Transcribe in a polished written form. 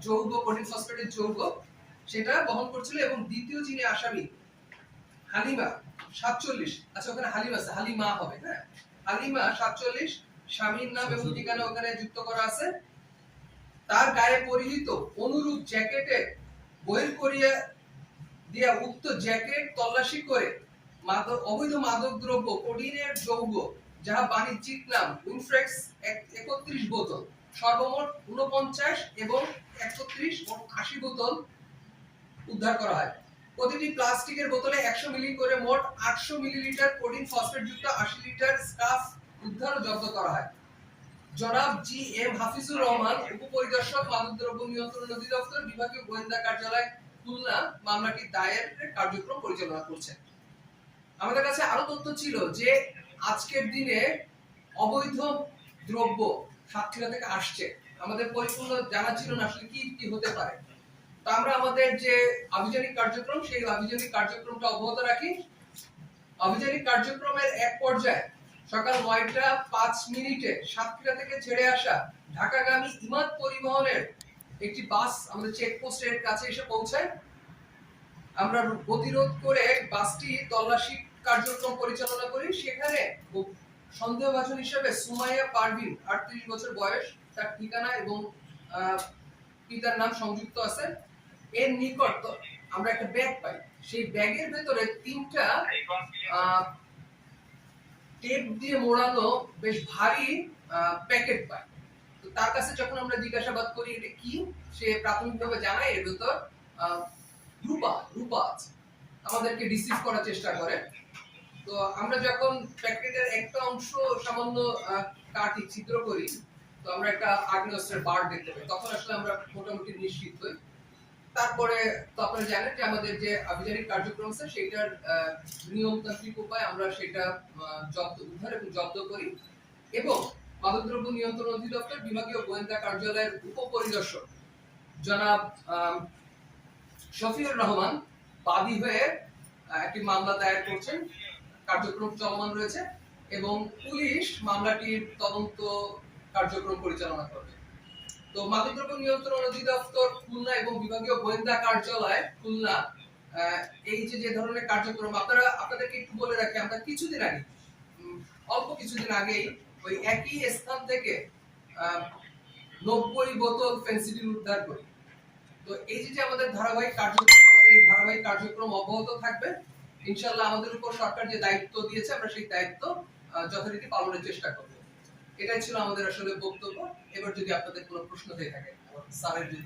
যৌগ কোডিন ফসফেটের যৌগ সেটা বহন করছিল এবং দ্বিতীয় যিনি আসামি হালিমা 47, আচ্ছা ওখানে হালিমা আছে, হালিমা হবে, হ্যাঁ হালিমা 47, স্বামীর নাম এবং ঠিকানা ওখানে যুক্ত করা আছে। তার গায়ে পরিহিত অনুরূপ জ্যাকেটে বহির করিয়া দিয়া উক্ত জ্যাকেট তল্লাশি করে অবৈধ মাদক দ্রব্য কোডিনের যৌগ যাহা বাণিজ্যিক নাম উইনফ্রেক্স 31 বোতল, সর্বমোট 49 এবং 31 মোট 80 বোতল উদ্ধার করা হয়। প্রতিটি প্লাস্টিকের বোতলে 100 মিলি করে মোট 800 মিলিলিটার কোডিন ফসফেট যুক্ত 80 লিটার স্কাফ উদ্ধার ও জব্দ করা হয়। জনাব জি এম হাফিজুর রহমান, উপপরিদর্শক মাদকদ্রব্য নিয়ন্ত্রণ অধিদপ্তর, বিভাগীয় গোয়েন্দা কার্যালয়, খুলনা, মামলাটি দায়েরের কার্যক্রম পরিচালনা করছেন। আমাদের কাছে আরো তথ্য ছিল যে আজকের দিনে অবৈধ দ্রব্য সাতক্ষীরা থেকে আসছে, আমাদের পরিপূর্ণ জানা ছিল না আসলে কি কি হতে পারে। তো আমরা আমাদের যে আভিযানিক কার্যক্রম সেই আভিযানিক কার্যক্রমটা অব্যাহত রাখি। আভিযানিক কার্যক্রমের এক পর্যায়ে সকাল 9টা 5 মিনিটে সাতক্ষীরা থেকে ছেড়ে আসা ঢাকাগামী ইমাদ পরিবহনের একটি বাস আমাদের চেকপোস্টের কাছে এসে পৌঁছায়। আমরা প্রতিরোধ করে বাসটি তল্লাশি কার্যক্রম পরিচালনা করি। সেখানে সন্দেহভাজন হিসেবে সুমাইয়া পারভিন 38 বছর বয়স, তার ঠিকানা এবং পিতার নাম সংযুক্ত আছে। এর নিকট আমরা একটা ব্যাগ পাই, সেই ব্যাগের ভেতরে 3টা টেপ দিয়ে মোড়ানো বেশ ভারী প্যাকেট পাই। তো তার কাছে যখন আমরা জিজ্ঞাসাবাদ করি এটা কি, সে প্রাথমিকভাবে জানায় এর ভেতর রূপা আছে, আমাদেরকে ডিসিভ করার চেষ্টা করে। তো আমরা যখন প্যাকেটের একটা অংশ সামান্য কাটি, ছিদ্র করি, তো আমরা একটা আগ্নেয়াস্ত্রের বার দেখতে পাই। তখন আসলে আমরা মোটামুটি নিশ্চিত হই। তারপরে তো আপনারা জানেন যে আমাদের যে আভিযানিক কার্যক্রম আছে সেটার নিয়মতান্ত্রিক উপায় আমরা সেটা উদ্ধার এবং জব্দ করি এবং মাদকদ্রব্য নিয়ন্ত্রণ অধিদপ্তর বিভাগীয় গোয়েন্দা কার্যালয়ের উপপরিদর্শক জনাব শফিউর রহমান বাদী হয়ে একটি মামলা দায়ের করছেন। কার্যক্রম চলমান রয়েছে এবং পুলিশ মামলাটির তদন্ত কার্যক্রম পরিচালনা করবে। তো মাদকদ্রব্য নিয়ন্ত্রণ অধিদপ্তর খুলনা এবং বিভাগীয় গোয়েন্দা কার্যালয় খুলনা এই যে ধরনের কার্যক্রম আপনাদেরকে একটু বলে রাখি, আমরা কিছুদিন আগে অল্প কিছুদিন আগেই ওই একই স্থান থেকে 90 বোতল ফেন্সিডিল উদ্ধার করি। তো এই যে আমাদের ধারাবাহিক কার্যক্রম, আমাদের এই ধারাবাহিক কার্যক্রম অব্যাহত থাকবে ইনশাআল্লাহ। আমাদের উপর সরকার যে দায়িত্ব দিয়েছে আমরা সেই দায়িত্ব যথারীতি পালনের চেষ্টা করব। এটাই ছিল আমাদের আসলে বক্তব্য। এবার যদি আপনাদের কোনো প্রশ্ন হয়ে থাকে স্যারের যদি